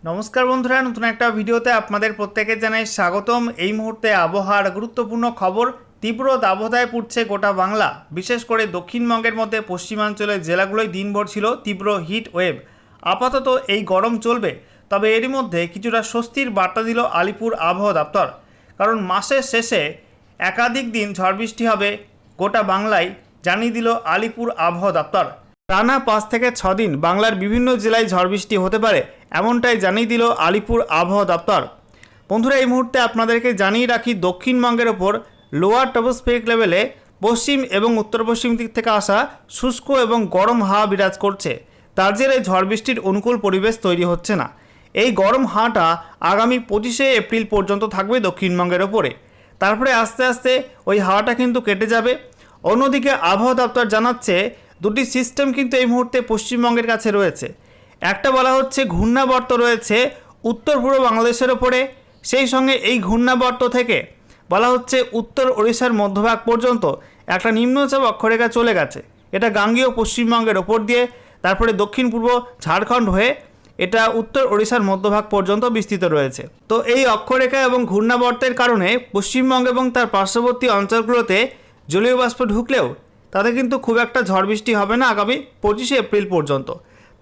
নমস্কার বন্ধুরা, নতুন একটা ভিডিওতে আপনাদের প্রত্যেকে জানাই স্বাগতম। এই মুহূর্তে আবহাওয়ার গুরুত্বপূর্ণ খবর। তীব্র দাবদাহে পড়ছে গোটা বাংলা, বিশেষ করে দক্ষিণবঙ্গের মধ্যে পশ্চিমাঞ্চলের জেলাগুলোই দিনভর ছিল তীব্র হিট ওয়েভ। আপাতত এই গরম চলবে, তবে এরই মধ্যে কিছুটা স্বস্তির বার্তা দিল আলিপুর আবহাওয়া দপ্তর। কারণ মাসের শেষে একাধিক দিন ঝড় বৃষ্টি হবে গোটা বাংলায়, জানিয়ে দিল আলিপুর আবহাওয়া দপ্তর। টানা 5 থেকে 6 দিন বাংলার বিভিন্ন জেলায় ঝড় বৃষ্টি হতে পারে, এমনটাই জানিয়ে দিল আলিপুর আবহাওয়া দপ্তর। বন্ধুরা, এই মুহূর্তে আপনাদেরকে জানিয়ে রাখি, দক্ষিণবঙ্গের ওপর লোয়ার ট্রপোস্ফেরিক লেভেলে পশ্চিম এবং উত্তর পশ্চিম দিক থেকে আসা শুষ্ক এবং গরম হাওয়া বিরাজ করছে। তার জেরে ঝড় বৃষ্টির অনুকূল পরিবেশ তৈরি হচ্ছে না। এই গরম হাওয়াটা আগামী 25শে এপ্রিল পর্যন্ত থাকবে দক্ষিণবঙ্গের ওপরে। তারপরে আস্তে আস্তে ওই হাওয়াটা কিন্তু কেটে যাবে। অন্যদিকে আবহাওয়া দপ্তর জানাচ্ছে, দুটি সিস্টেম কিন্তু এই মুহূর্তে পশ্চিমবঙ্গের কাছে রয়েছে। একটা বলা হচ্ছে ঘূর্ণাবর্ত রয়েছে উত্তর পূর্ব বাংলাদেশের ওপরে, সেই সঙ্গে এই ঘূর্ণাবর্ত থেকে বলা হচ্ছে উত্তর ওড়িশার মধ্যভাগ পর্যন্ত একটা নিম্নচাপ অক্ষরেখা চলে গেছে। এটা গাঙ্গেয় পশ্চিমবঙ্গের ওপর দিয়ে তারপরে দক্ষিণ পূর্ব ঝাড়খণ্ড হয়ে এটা উত্তর ওড়িশার মধ্যভাগ পর্যন্ত বিস্তৃত রয়েছে। তো এই অক্ষরেখা এবং ঘূর্ণাবর্তের কারণে পশ্চিমবঙ্গ এবং তার পার্শ্ববর্তী অঞ্চলগুলোতে জলীয় বাষ্প ঢুকলেও তাতে কিন্তু খুব একটা ঝড় বৃষ্টি হবে না আগামী 25শে এপ্রিল পর্যন্ত।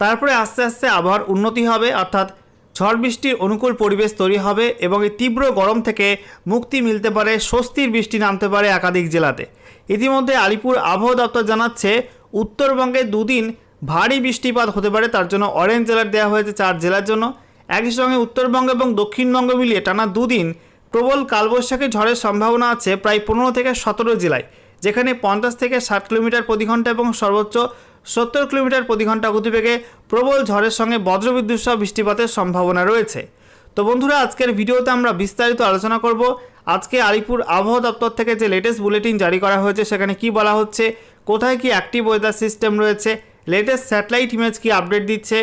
তারপরে আস্তে আস্তে আবহাওয়ার উন্নতি হবে, অর্থাৎ ঝড় বৃষ্টির অনুকূল পরিবেশ তৈরি হবে এবং এই তীব্র গরম থেকে মুক্তি মিলতে পারে, স্বস্তির বৃষ্টি নামতে পারে একাধিক জেলাতে। ইতিমধ্যে আলিপুর আবহাওয়া দপ্তর জানাচ্ছে, উত্তরবঙ্গে দুদিন ভারী বৃষ্টিপাত হতে পারে, তার জন্য অরেঞ্জ অ্যালার্ট দেওয়া হয়েছে 4 জেলার জন্য। একই সঙ্গে উত্তরবঙ্গ এবং দক্ষিণবঙ্গ মিলিয়ে টানা দুদিন প্রবল কালবৈশাখী ঝড়ের সম্ভাবনা আছে প্রায় 15 থেকে 17 জেলায়, যেখানে 50 থেকে 60 কিলোমিটার প্রতি ঘন্টা এবং সর্বোচ্চ 70 কিলোমিটার প্রতি ঘন্টা গতিবেগে প্রবল ঝড়ের সঙ্গে বজ্রবিদ্যুৎ সহ বৃষ্টিপাতের সম্ভাবনা রয়েছে। তো বন্ধুরা, আজকের ভিডিওতে আমরা বিস্তারিত আলোচনা করব আজকে আলিপুর আবহাওয়া দপ্তর থেকে যে লেটেস্ট বুলেটিন জারি করা হয়েছে সেখানে কি বলা হচ্ছে, কোথায় কি অ্যাক্টিভ ওয়েদার সিস্টেম রয়েছে, লেটেস্ট স্যাটেলাইট ইমেজ কি আপডেট দিচ্ছে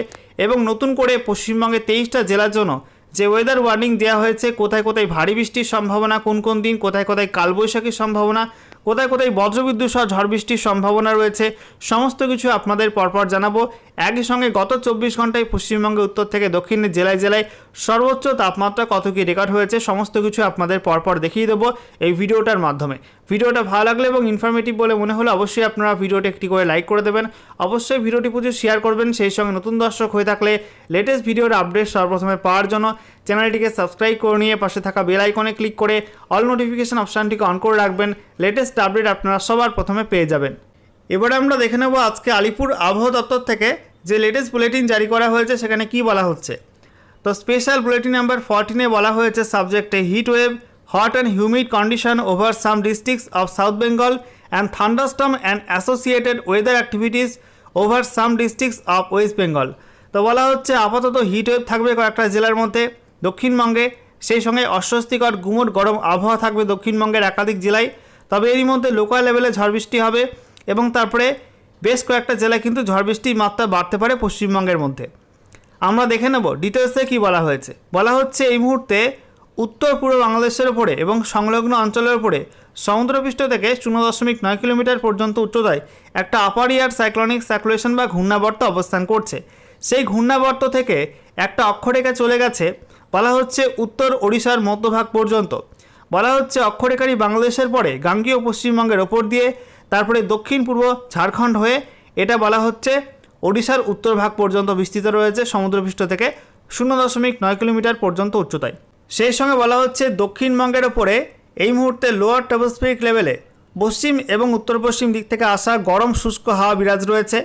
এবং নতুন করে পশ্চিমবঙ্গে 23টা জেলার জন্য যে ওয়েদার ওয়ার্নিং দেওয়া হয়েছে, কোথায় কোথায় ভারী বৃষ্টির সম্ভাবনা, কোন কোন দিন কোথায় কোথায় কালবৈশাখীর সম্ভাবনা, কোথায় কোথায় বজ্রবিদ্যুৎ সহ ঝড় বৃষ্টির সম্ভাবনা রয়েছে, সমস্ত কিছু আপনাদের পরপর জানাবো। একই সঙ্গে গত 24 ঘন্টায় পশ্চিমবঙ্গে উত্তর থেকে দক্ষিণের জেলায় জেলায় সর্বোচ্চ তাপমাত্রা কত কী রেকর্ড হয়েছে সমস্ত কিছু আপনাদের পরপর দেখিয়ে দেবো এই ভিডিওটার মাধ্যমে। ভিডিওটা ভালো লাগলে এবং ইনফরমেটিভ বলে মনে হলে অবশ্যই আপনারা ভিডিওটি একটি করে লাইক করে দেবেন, অবশ্যই ভিডিওটি প্রচুর শেয়ার করবেন। সেই সঙ্গে নতুন দর্শক হয়ে থাকলে লেটেস্ট ভিডিওর আপডেট সর্বপ্রথমে পাওয়ার জন্য চ্যানেলটিকে সাবস্ক্রাইব করে নিয়ে পাশে থাকা বেল আইকনে ক্লিক করে অল নোটিফিকেশন অপশানটিকে অন করে রাখবেন। লেটেস্ট আপডেট আপনারা সবার প্রথমে পেয়ে যাবেন। এবারে আমরা দেখে নেব আজকে আলিপুর আবহাওয়া দপ্তর থেকে যে লেটেস্ট বুলেটিন জারি করা হয়েছে সেখানে কি বলা হচ্ছে। তো স্পেশাল বুলেটিন নাম্বার 14-এ বলা হয়েছে, সাবজেক্টে heat wave, hot and humid condition over some districts of south Bengal and thunderstorm and associated weather activities over some districts of West Bengal. তো বলা হচ্ছে আপাতত হিট ওয়েভ থাকবে কয়েকটা জেলার মধ্যে দক্ষিণবঙ্গে, সেই সঙ্গে অস্বস্তিকর গুমোট গরম আবহাওয়া থাকবে দক্ষিণবঙ্গের একাধিক জেলায়। তবে এরই মধ্যে লোকাল লেভেলে ঝড় বৃষ্টি হবে এবং তারপরে বেশ কয়েকটা জেলায় কিন্তু ঝড় বৃষ্টির মাত্রা বাড়তে পারে পশ্চিমবঙ্গের মধ্যে। আমরা দেখে নেব ডিটেলসে কী বলা হয়েছে। বলা হচ্ছে এই মুহূর্তে উত্তর পূর্ব বাংলাদেশের ওপরে এবং সংলগ্ন অঞ্চলের ওপরে সমুদ্রপৃষ্ঠ থেকে 0.9 কিলোমিটার পর্যন্ত উচ্চতায় একটা আপার এয়ার সাইক্লোনিক সার্কুলেশন বা ঘূর্ণাবর্ত অবস্থান করছে। সেই ঘূর্ণাবর্ত থেকে একটা অক্ষরেখা চলে গেছে, বলা হচ্ছে উত্তর ওড়িশার মধ্যভাগ পর্যন্ত। বলা হচ্ছে অক্ষরেখাটি বাংলাদেশের পরে গাঙ্গেয় পশ্চিমবঙ্গের ওপর দিয়ে তারপরে দক্ষিণ পূর্ব ঝাড়খণ্ড হয়ে এটা বলা হচ্ছে ওড়িশার উত্তর ভাগ পর্যন্ত বিস্তৃত রয়েছে সমুদ্রপৃষ্ঠ থেকে 0.9 কিলোমিটার পর্যন্ত উচ্চতায়। সেই সঙ্গে বলা হচ্ছে দক্ষিণবঙ্গের ওপরে এই মুহূর্তে লোয়ার ট্রপোস্ফেরিক লেভেলে পশ্চিম এবং উত্তর পশ্চিম দিক থেকে আসা গরম শুষ্ক হাওয়া বিরাজ রয়েছে।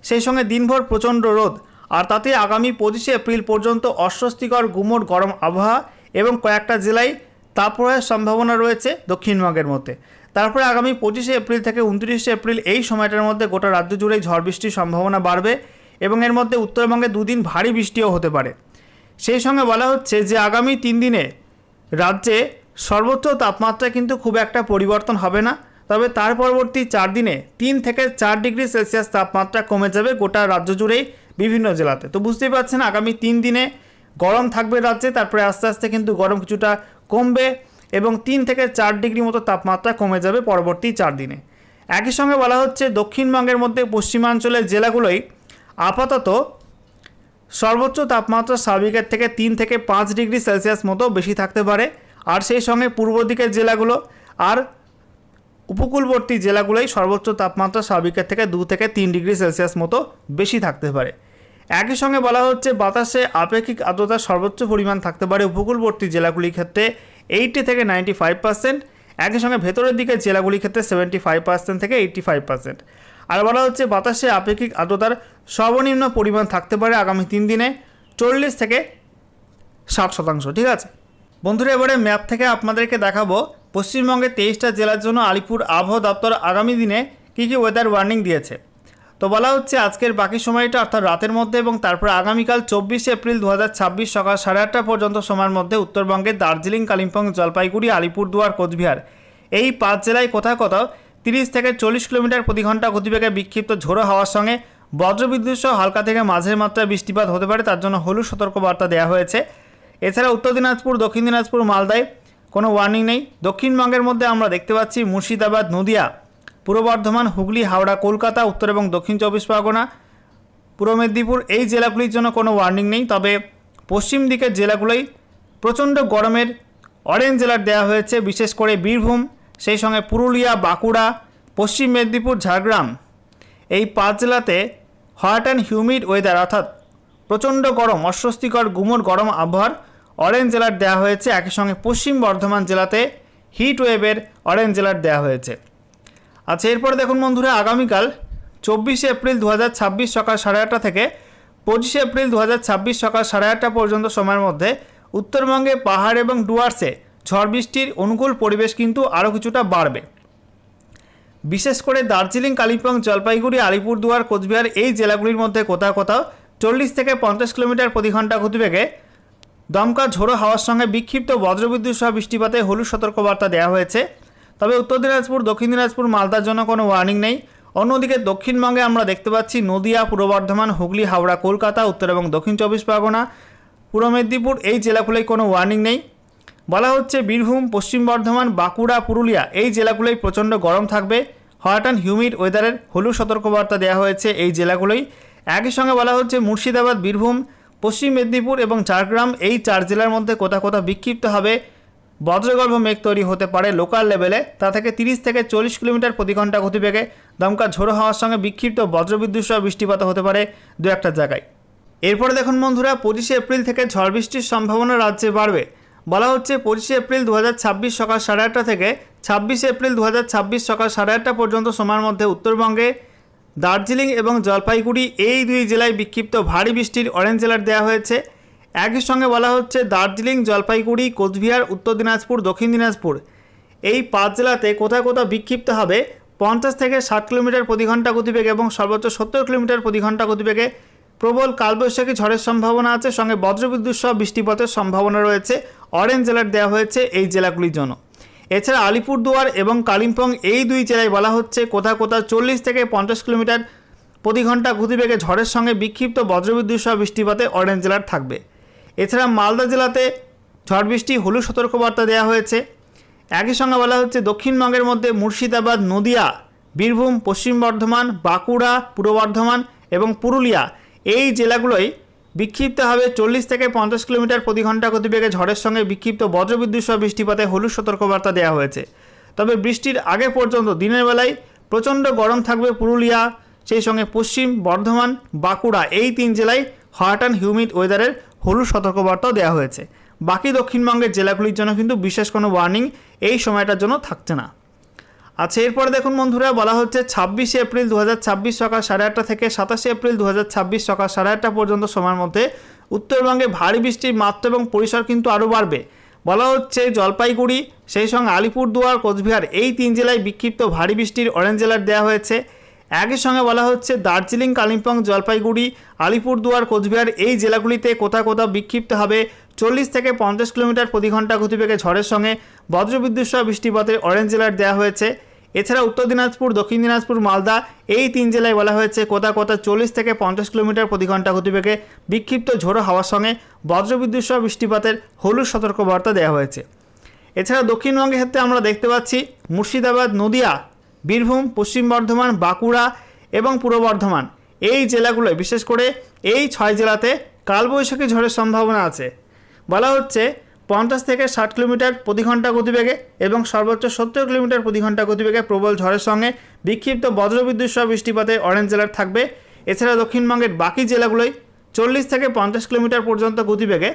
সেই সঙ্গে দিনভর প্রচণ্ড রোদ, আর তাতে আগামী 25শে এপ্রিল পর্যন্ত অস্বস্তিকর গুমোট গরম আবহাওয়া এবং কয়েকটা জেলায় তাপপ্রবাহের সম্ভাবনা রয়েছে দক্ষিণবঙ্গের মধ্যে। তারপরে আগামী 25শে এপ্রিল থেকে 29শে এপ্রিল এই সময়টার মধ্যে গোটা রাজ্য জুড়েই ঝড় বৃষ্টির সম্ভাবনা বাড়বে এবং এর মধ্যে উত্তরবঙ্গে দুদিন ভারী বৃষ্টিও হতে পারে। সেই সঙ্গে বলা হচ্ছে যে আগামী 3 দিনে রাজ্যে সর্বোচ্চ তাপমাত্রা কিন্তু খুব একটা পরিবর্তন হবে না, তবে তার পরবর্তী 4 দিনে 3 থেকে 4 ডিগ্রি সেলসিয়াস তাপমাত্রা কমে যাবে গোটা রাজ্য জুড়েই বিভিন্ন জেলাতে। তো বুঝতেই পারছেন আগামী 3 দিনে গরম থাকবে রাজ্যে, তারপরে আস্তে আস্তে কিন্তু গরম কিছুটা কমবে এবং 3 থেকে 4 ডিগ্রি মতো তাপমাত্রা কমে যাবে পরবর্তী 4 দিনে। একই সঙ্গে বলা হচ্ছে দক্ষিণবঙ্গের মধ্যে পশ্চিমাঞ্চলের জেলাগুলোই আপাতত সর্বোচ্চ তাপমাত্রা স্বাভাবিকের থেকে 3 থেকে 5 ডিগ্রি সেলসিয়াস মতো বেশি থাকতে পারে। আর সেই সঙ্গে পূর্ব দিকের জেলাগুলো আর উপকূলবর্তী জেলাগুলোই সর্বোচ্চ তাপমাত্রা স্বাভাবিকের থেকে 2 থেকে 3 ডিগ্রি সেলসিয়াস মতো বেশি থাকতে পারে। একই সঙ্গে বলা হচ্ছে বাতাসে আপেক্ষিক আর্দ্রতার সর্বোচ্চ পরিমাণ থাকতে পারে উপকূলবর্তী জেলাগুলির ক্ষেত্রে 80 থেকে 95%, একই সঙ্গে ভেতরের দিকের জেলাগুলির ক্ষেত্রে 75% থেকে 85%। আর বলা হচ্ছে বাতাসে আপেক্ষিক আর্দ্রতার সর্বনিম্ন পরিমাণ থাকতে পারে আগামী 3 দিনে 40 থেকে 60%। ঠিক আছে বন্ধুরা, এবারে ম্যাপ থেকে আপনাদেরকে দেখাবো পশ্চিমবঙ্গের 23টা জেলার জন্য আলিপুর আবহাওয়া দপ্তর আগামী দিনে কী কী ওয়েদার ওয়ার্নিং দিয়েছে। তো বলা হচ্ছে আজকের বাকি সময়টা অর্থাৎ রাতের মধ্যে এবং তারপর আগামীকাল 24 এপ্রিল 2026 সকাল 8:30 পর্যন্ত সময়ের মধ্যে উত্তরবঙ্গের দার্জিলিং, কালিম্পং, জলপাইগুড়ি, আলিপুরদুয়ার, কোচবিহার এই 5 জেলায় কোথাও কোথাও 30 থেকে 40 কিলোমিটার প্রতি ঘন্টা গতিবেগে বিক্ষিপ্ত ঝোড়ো হাওয়ার সঙ্গে বজ্রবিদ্যুৎ সহ হালকা থেকে মাঝের মাত্রায় বৃষ্টিপাত হতে পারে, তার জন্য হলুদ সতর্কবার্তা দেওয়া হয়েছে। এছাড়া উত্তর দিনাজপুর, দক্ষিণ দিনাজপুর, মালদায় কোনো ওয়ার্নিং নেই। দক্ষিণবঙ্গের মধ্যে আমরা দেখতে পাচ্ছি মুর্শিদাবাদ, নদিয়া, পূর্ব বর্ধমান, হুগলি, হাওড়া, কলকাতা, উত্তর এবং দক্ষিণ 24 পরগনা, পূর্ব মেদিনীপুর এই জেলাগুলির জন্য কোনো ওয়ার্নিং নেই। তবে পশ্চিম দিকের জেলাগুলোই প্রচণ্ড গরমের অরেঞ্জ অ্যালার্ট দেওয়া হয়েছে, বিশেষ করে বীরভূম, সেই সঙ্গে পুরুলিয়া, বাঁকুড়া, পশ্চিম মেদিনীপুর, ঝাড়গ্রাম এই 5 জেলাতে হট অ্যান্ড হিউমিড ওয়েদার অর্থাৎ প্রচণ্ড গরম, অস্বস্তিকর গুমোট গরম আবহাওয়ার অরেঞ্জ অ্যালার্ট দেওয়া হয়েছে। একই সঙ্গে পশ্চিম বর্ধমান জেলাতে হিট ওয়েভের অরেঞ্জ অ্যালার্ট দেওয়া হয়েছে। আচ্ছা, এরপরে দেখুন বন্ধুরা, আগামীকাল 24 এপ্রিল 2026 সকাল 8:30 থেকে 25 এপ্রিল 2026 সকাল 8:30 পর্যন্ত সময়ের মধ্যে উত্তরবঙ্গে পাহাড় এবং ডুয়ার্সে ঝড় বৃষ্টির অনুকূল পরিবেশ কিন্তু আরও কিছুটা বাড়বে। বিশেষ করে দার্জিলিং, কালিম্পং, জলপাইগুড়ি, আলিপুরদুয়ার, কোচবিহার এই জেলাগুলির মধ্যে কোথাও কোথাও 40 থেকে 50 কিলোমিটার প্রতি ঘন্টা গতিবেগে দমকা ঝোড়ো হাওয়ার সঙ্গে বিক্ষিপ্ত বজ্রবিদ্যুৎ সহ বৃষ্টিপাতে হলুদ সতর্কবার্তা দেওয়া হয়েছে। তবে উত্তর দিনাজপুর, দক্ষিণ দিনাজপুর, মালদার জন্য কোনো ওয়ার্নিং নেই। অন্যদিকে দক্ষিণবঙ্গে আমরা দেখতে পাচ্ছি নদিয়া, পূর্ব বর্ধমান, হুগলি, হাওড়া, কলকাতা, উত্তর এবং দক্ষিণ 24 পরগনা, পূর্ব মেদিনীপুর এই জেলাগুলোয় কোনো ওয়ার্নিং নেই। বলা হচ্ছে বীরভূম, পশ্চিম বর্ধমান, বাঁকুড়া, পুরুলিয়া এই জেলাগুলোই প্রচণ্ড গরম থাকবে, হট অ্যান্ড হিউমিড ওয়েদারের হলুদ সতর্কবার্তা দেওয়া হয়েছে এই জেলাগুলোই। একই সঙ্গে বলা হচ্ছে মুর্শিদাবাদ, বীরভূম, পশ্চিম মেদিনীপুর এবং ঝাড়গ্রাম এই 4 জেলার মধ্যে কোথাও কোথাও বিক্ষিপ্তভাবে বজ্রগর্ভ মেঘ তৈরি হতে পারে লোকাল লেভেলে, তা থেকে 30 থেকে 40 কিলোমিটার প্রতি ঘন্টা গতিবেগে দমকা ঝোড়ো হাওয়ার সঙ্গে বিক্ষিপ্ত বজ্রবিদ্যুৎ সহ বৃষ্টিপাত হতে পারে 2-1টা জায়গায়। এরপরে দেখুন বন্ধুরা, 25 এপ্রিল থেকে ঝড় বৃষ্টির সম্ভাবনা রাজ্যে বাড়বে। বলা হচ্ছে 25 এপ্রিল 2026 সকাল 8:30 থেকে 26 এপ্রিল 2026 সকাল 8:30 পর্যন্ত সময়ের মধ্যে উত্তরবঙ্গে দার্জিলিং এবং জলপাইগুড়ি এই 2 জেলায় বিক্ষিপ্ত ভারী বৃষ্টির অরেঞ্জ অ্যালার্ট দেওয়া হয়েছে। একই সঙ্গে বলা হচ্ছে দার্জিলিং, জলপাইগুড়ি, কোচবিহার, উত্তর দিনাজপুর, দক্ষিণ দিনাজপুর এই 5 জেলাতে কোথাও কোথাও বিক্ষিপ্ত হবে 50 থেকে 60 কিলোমিটার প্রতি ঘন্টা গতিবেগে এবং সর্বোচ্চ 70 কিলোমিটার প্রতি ঘন্টা গতিবেগে প্রবল কালবৈশাখী ঝড়ের সম্ভাবনা আছে, সঙ্গে বজ্রবিদ্যুৎ সহ বৃষ্টিপাতের সম্ভাবনা রয়েছে। অরেঞ্জ অ্যালার্ট দেওয়া হয়েছে এই জেলাগুলির জন্য। এছাড়া আলিপুরদুয়ার এবং কালিম্পং এই 2 জেলায় বলা হচ্ছে কোথাও কোথাও 40 থেকে 50 কিলোমিটার প্রতি ঘন্টা গতিবেগে ঝড়ের সঙ্গে বিক্ষিপ্ত বজ্রবিদ্যুৎ সহ বৃষ্টিপাতে অরেঞ্জ অ্যালার্ট থাকবে। এছাড়া মালদা জেলাতে ঝড় বৃষ্টি হলুদ সতর্কবার্তা দেওয়া হয়েছে। একই সঙ্গে বলা হচ্ছে দক্ষিণবঙ্গের মধ্যে মুর্শিদাবাদ, নদিয়া, বীরভূম, পশ্চিম বর্ধমান, বাঁকুড়া, পূর্ব বর্ধমান এবং পুরুলিয়া এই জেলাগুলোই বিক্ষিপ্তভাবে 40 থেকে 50 কিলোমিটার প্রতি ঘন্টা গতিবেগে ঝড়ের সঙ্গে বিক্ষিপ্ত বজ্রবিদ্যুৎ সহ বৃষ্টিপাতে হলুদ সতর্কবার্তা দেওয়া হয়েছে। তবে বৃষ্টির আগে পর্যন্ত দিনের বেলায় প্রচণ্ড গরম থাকবে পুরুলিয়া, সেই সঙ্গে পশ্চিম বর্ধমান, বাঁকুড়া এই 3 জেলায় হট অ্যান্ড হিউমিড ওয়েদারের হলুদ সতর্কবার্তাও দেওয়া হয়েছে। বাকি দক্ষিণবঙ্গের জেলাগুলির জন্য কিন্তু বিশেষ কোনো ওয়ার্নিং এই সময়টার জন্য থাকছে না। আচ্ছা, এরপরে দেখুন বন্ধুরা, বলা হচ্ছে 26 এপ্রিল 2026 সকাল 8:30 থেকে 27 এপ্রিল 2026 সকাল 8:30 পর্যন্ত সময়ের মধ্যে উত্তরবঙ্গে ভারী বৃষ্টির মাত্রা এবং পরিসর কিন্তু আরও বাড়বে। বলা হচ্ছে জলপাইগুড়ি, সেই সঙ্গে আলিপুরদুয়ার, কোচবিহার এই 3 জেলায় বিক্ষিপ্ত ভারী বৃষ্টির অরেঞ্জ অ্যালার্ট দেওয়া হয়েছে। একই সঙ্গে বলা হচ্ছে দার্জিলিং, কালিম্পং, জলপাইগুড়ি, আলিপুরদুয়ার, কোচবিহার এই জেলাগুলিতে কোথাও কোথাও বিক্ষিপ্ত হবে 40 থেকে 50 কিলোমিটার প্রতি ঘন্টা গতিবেগে ঝড়ের সঙ্গে বজ্রবিদ্যুৎ সহ বৃষ্টিপাতের অরেঞ্জ অ্যালার্ট দেওয়া হয়েছে। এছাড়া উত্তর দিনাজপুর, দক্ষিণ দিনাজপুর, মালদা এই 3 জেলায় বলা হয়েছে কোথাও কোথাও 40 থেকে 50 কিলোমিটার প্রতি ঘন্টা গতিবেগে বিক্ষিপ্ত ঝোড়ো হাওয়ার সঙ্গে বজ্রবিদ্যুৎ সহ বৃষ্টিপাতের হলুদ সতর্কবার্তা দেওয়া হয়েছে। এছাড়া দক্ষিণবঙ্গের ক্ষেত্রে আমরা দেখতে পাচ্ছি মুর্শিদাবাদ, নদিয়া, বীরভূম, পশ্চিম বর্ধমান, বাঁকুড়া এবং পূর্ব বর্ধমান এই জেলাগুলোয় বিশেষ করে এই 6 জেলাতে কালবৈশাখী ঝড়ের সম্ভাবনা আছে। বলা হচ্ছে 50 থেকে 60 কিলোমিটার প্রতি ঘন্টা গতিবেগে এবং সর্বোচ্চ 70 কিলোমিটার প্রতি ঘন্টা গতিবেগে প্রবল ঝড়ের সঙ্গে বিক্ষিপ্ত বজ্রবিদ্যুৎ সহ বৃষ্টিপাতে অরেঞ্জ অ্যালার্ট থাকবে। এছাড়া দক্ষিণবঙ্গের বাকি জেলাগুলোয় 40 থেকে 50 কিলোমিটার পর্যন্ত গতিবেগে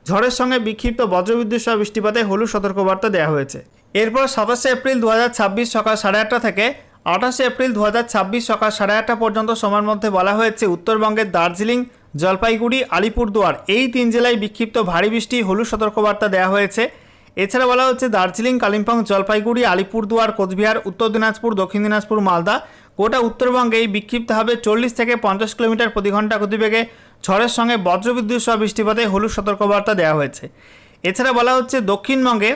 ঝড়ের সঙ্গে বিক্ষিপ্ত বজ্রবিদ্যুৎ সহ বৃষ্টিপাতে হলুদ সতর্কবার্তা দেওয়া হয়েছে। এরপর 27 এপ্রিল 2026 সকাল 8:30 থেকে 28 এপ্রিল 2026 সকাল 8:30 পর্যন্ত সময়ের মধ্যে বলা হয়েছে উত্তরবঙ্গের দার্জিলিং, জলপাইগুড়ি, আলিপুরদুয়ার এই 3 জেলায় বিক্ষিপ্ত ভারী বৃষ্টি হলুদ সতর্কবার্তা দেওয়া হয়েছে। এছাড়া বলা হচ্ছে দার্জিলিং, কালিম্পং, জলপাইগুড়ি, আলিপুরদুয়ার, কোচবিহার, উত্তর দিনাজপুর, দক্ষিণ দিনাজপুর, মালদা গোটা উত্তরবঙ্গেই বিক্ষিপ্ত হবে 40 থেকে 50 কিলোমিটার প্রতি ঘন্টা গতিবেগে ঝড়ের সঙ্গে বজ্রবিদ্যুৎ সহ বৃষ্টিপাতে হলুদ সতর্কবার্তা দেওয়া হয়েছে। এছাড়া বলা হচ্ছে দক্ষিণবঙ্গে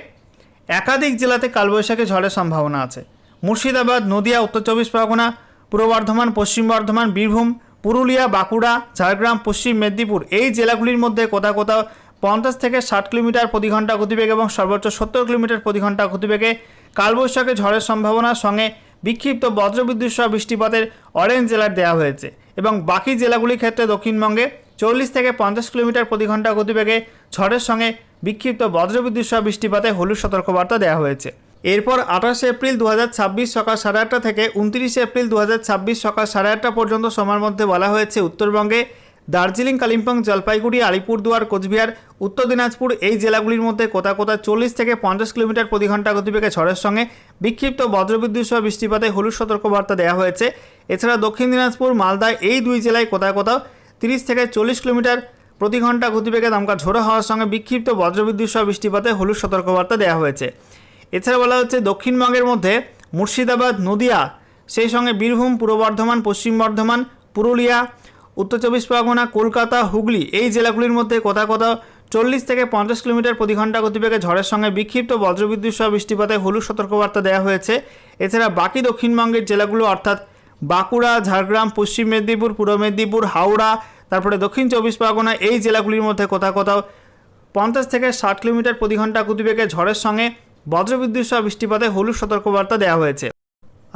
একাধিক জেলাতে কালবৈশাখী ঝড়ের সম্ভাবনা আছে। মুর্শিদাবাদ, নদিয়া, উত্তর 24 পরগনা, পূর্ব বর্ধমান, পশ্চিম বর্ধমান, বীরভূম, পুরুলিয়া, বাঁকুড়া, ঝাড়গ্রাম, পশ্চিম মেদিনীপুর এই জেলাগুলির মধ্যে কোথাও কোথাও 50 থেকে 60 কিলোমিটার প্রতি ঘন্টা গতিবেগ এবং সর্বোচ্চ 70 কিলোমিটার প্রতি ঘন্টা গতিবেগে কালবৈশাখী ঝড়ের সম্ভাবনার সঙ্গে বিক্ষিপ্ত বজ্রবিদ্যুৎ সহ বৃষ্টিপাতের অরেঞ্জ অ্যালার্ট দেওয়া হয়েছে এবং বাকি জেলাগুলির ক্ষেত্রে দক্ষিণবঙ্গে 40 থেকে 50 কিলোমিটার প্রতি ঘন্টা গতিবেগে ঝড়ের সঙ্গে বিক্ষিপ্ত বজ্রবিদ্যুৎ সহ বৃষ্টিপাতে হলুদ সতর্কবার্তা দেওয়া হয়েছে। এরপর 28 এপ্রিল 2026 সকাল 8:30 থেকে 29 এপ্রিল 2026 সকাল 8:30 পর্যন্ত সময়ের মধ্যে বলা হয়েছে উত্তরবঙ্গে দার্জিলিং, কালিম্পং, জলপাইগুড়ি, আলিপুরদুয়ার, কোচবিহার, উত্তর দিনাজপুর এই জেলাগুলির মধ্যে কোথাও কোথাও 40 থেকে 50 কিলোমিটার প্রতি ঘন্টা গতিবেগে ঝড়ের সঙ্গে বিক্ষিপ্ত বজ্রবিদ্যুৎ সহ বৃষ্টিপাতে হলুদ সতর্কবার্তা দেওয়া হয়েছে। এছাড়া দক্ষিণ দিনাজপুর, মালদা এই 2 জেলায় কোথাও কোথাও 30 থেকে 40 কিলোমিটার প্রতি ঘন্টা গতিবেগে দমকা ঝোড়ো হওয়ার সঙ্গে বিক্ষিপ্ত বজ্রবিদ্যুৎ সহ বৃষ্টিপাতে হলুদ সতর্কবার্তা দেওয়া হয়েছে। এছাড়া বলা হচ্ছে দক্ষিণবঙ্গের মধ্যে মুর্শিদাবাদ, নদিয়া, সেই সঙ্গে বীরভূম, পূর্ব বর্ধমান, পশ্চিম বর্ধমান, পুরুলিয়া, উত্তর 24 পরগনা, কলকাতা, হুগলি এই জেলাগুলির মধ্যে কোথাও কোথাও 40 থেকে 50 কিলোমিটার প্রতি ঘন্টা গতিবেগে ঝড়ের সঙ্গে বিক্ষিপ্ত বজ্রবিদ্যুৎ সহ বৃষ্টিপাতে হলুদ সতর্কবার্তা দেওয়া হয়েছে। এছাড়া বাকি দক্ষিণবঙ্গের জেলাগুলো অর্থাৎ বাঁকুড়া, ঝাড়গ্রাম, পশ্চিম মেদিনীপুর, পূর্ব মেদিনীপুর, হাওড়া, তারপরে দক্ষিণ 24 পরগনা এই জেলাগুলির মধ্যে কোথাও কোথাও 50 থেকে 60 কিলোমিটার প্রতি ঘন্টা গতিবেগে ঝড়ের সঙ্গে বজ্রবিদ্যুৎ সহ বৃষ্টিপাতে হলুদ সতর্কবার্তা দেওয়া হয়েছে।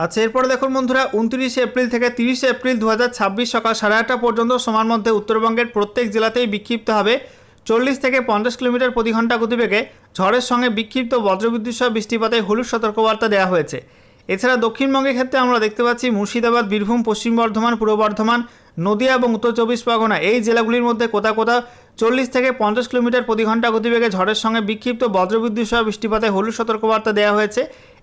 আচ্ছা, এরপরে দেখুন বন্ধুরা 29 এপ্রিল থেকে 30 এপ্রিল 2026 সকাল 8:30 পর্যন্ত সময়ের মধ্যে উত্তরবঙ্গের প্রত্যেক জেলাতেই বিক্ষিপ্ত হবে 40 থেকে 50 কিলোমিটার প্রতি ঘন্টা গতিবেগে ঝড়ের সঙ্গে বিক্ষিপ্ত বজ্রবিদ্যুৎ সহ বৃষ্টিপাতে হলুদ সতর্কবার্তা দেওয়া হয়েছে। এছাড়া দক্ষিণবঙ্গের ক্ষেত্রে আমরা দেখতে পাচ্ছি মুর্শিদাবাদ, বীরভূম, পশ্চিম বর্ধমান, পূর্ব বর্ধমান, নদিয়া এবং উত্তর 24 পরগনা এই জেলাগুলির মধ্যে কোথাও কোথাও 40 থেকে 50 কিলোমিটার প্রতি ঘন্টা গতিবেগে ঝড়ের সঙ্গে বিক্ষিপ্ত বজ্রবিদ্যুৎ সহ বৃষ্টিপাতে হলুদ সতর্কবার্তা দেওয়া হয়েছে।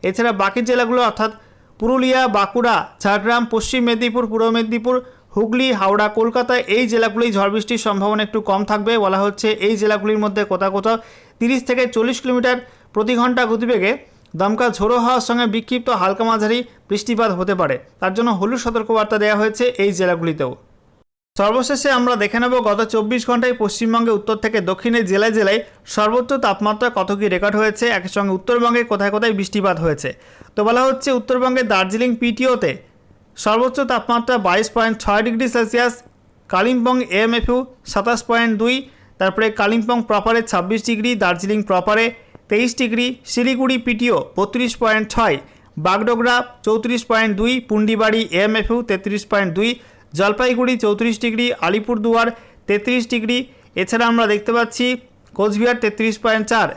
এছাড়া বাকি জেলাগুলো অর্থাৎ পুরুলিয়া, বাঁকুড়া, ঝাড়গ্রাম, পশ্চিম মেদিনীপুর, পূর্ব মেদিনীপুর, হুগলি, হাওড়া, কলকাতা এই জেলাগুলি ঝড় বৃষ্টির সম্ভাবনা একটু কম থাকবে। বলা হচ্ছে এই জেলাগুলির মধ্যে কোথাও কোথাও 30 থেকে 40 কিলোমিটার প্রতি ঘন্টা গতিবেগে দমকা ঝোড়ো হওয়ার সঙ্গে বিক্ষিপ্ত হালকা মাঝারি বৃষ্টিপাত হতে পারে, তার জন্য হলুদ সতর্কবার্তা দেওয়া হয়েছে এই জেলাগুলিতেও। সর্বশেষে আমরা দেখে নেব গত 24 ঘন্টায় পশ্চিমবঙ্গে উত্তর থেকে দক্ষিণের জেলায় জেলায় সর্বোচ্চ তাপমাত্রা কত কী রেকর্ড হয়েছে, একই সঙ্গে উত্তরবঙ্গে কোথায় কোথায় বৃষ্টিপাত হয়েছে। তো বলা হচ্ছে উত্তরবঙ্গের দার্জিলিং পিটিওতে সর্বোচ্চ তাপমাত্রা 22.6 ডিগ্রি সেলসিয়াস, কালিম্পং এএমএফইউ 27.2, তারপরে Kalimpong প্রপারে 26 degree, Darjeeling প্রপারে 23 degree, Siliguri পিটিও 32.6, Bagdogra 34.2, Pundibari এএমএফইউ 33.2, Jalpaiguri 34 degree, Alipurduar 33 degree. এছাড়া আমরা দেখতে পাচ্ছি কোচবিহার 33.4,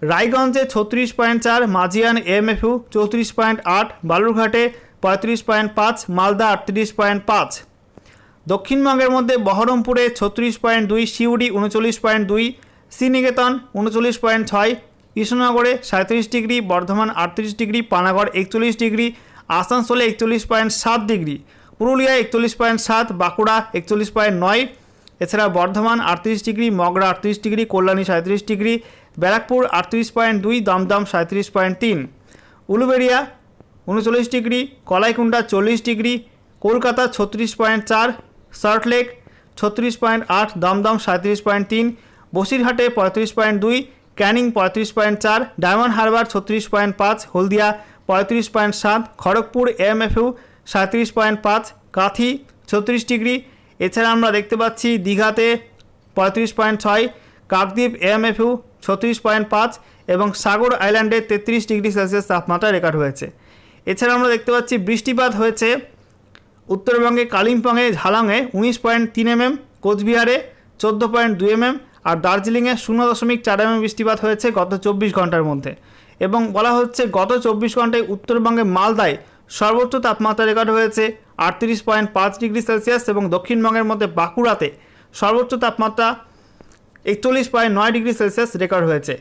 রায়গঞ্জে 36.4, মাঝিয়ান এএমএফইউ 34.8, বালুরঘাটে 35.5, মালদা 38.5। দক্ষিণবঙ্গের মধ্যে বহরমপুরে 36.2, সিউড়ি 39.2, শ্রীনিকেতন 39.6, কৃষ্ণনগরে 37 degree, Bardhaman 38 degree, Panagarh 41 degree, আসানসোলে 41.7 ডিগ্রি, পুরুলিয়া 41.7, বাঁকুড়া 41.9, এছাড়া Bardhaman 38 degree, Magra 38 degree, Kalyani 37 degree, Barrackpore 38.2, Dum Dum 37.3, Uluberia 39 degree, Kalaikunda 40 degree, Kolkata 36.4, Salt Lake 36.8, Dum Dum 37.3, বসিরহাটে 35.2, ক্যানিং 35.4, ডায়মন্ড হারবার 36.5, হলদিয়া 35.7, খড়গপুর এএমএফইউ 37.5, কাথি 36 ডিগ্রি। এছাড়া আমরা দেখতে পাচ্ছি দীঘাতে 35.6, কাকদ্বীপ এএমএফইউ 36.5 এবং সাগর আইল্যান্ডে 33 ডিগ্রি সেলসিয়াস তাপমাত্রা রেকর্ড হয়েছে। এছাড়া আমরা দেখতে পাচ্ছি বৃষ্টিপাত হয়েছে উত্তরবঙ্গে কালিম্পংয়ে, ঝালংয়ে 19.3 mm, কোচবিহারে 14.2 mm, আর দার্জিলিংয়ে 0.4 mm বৃষ্টিপাত হয়েছে গত 24 ঘন্টার মধ্যে। এবং বলা হচ্ছে গত 24 ঘন্টায় উত্তরবঙ্গে মালদায় সর্বোচ্চ তাপমাত্রা রেকর্ড হয়েছে 38.5 ডিগ্রি সেলসিয়াস এবং দক্ষিণবঙ্গের মধ্যে বাঁকুড়াতে সর্বোচ্চ তাপমাত্রা 41.9 ডিগ্রি সেলসিয়াস রেকর্ড হয়েছে।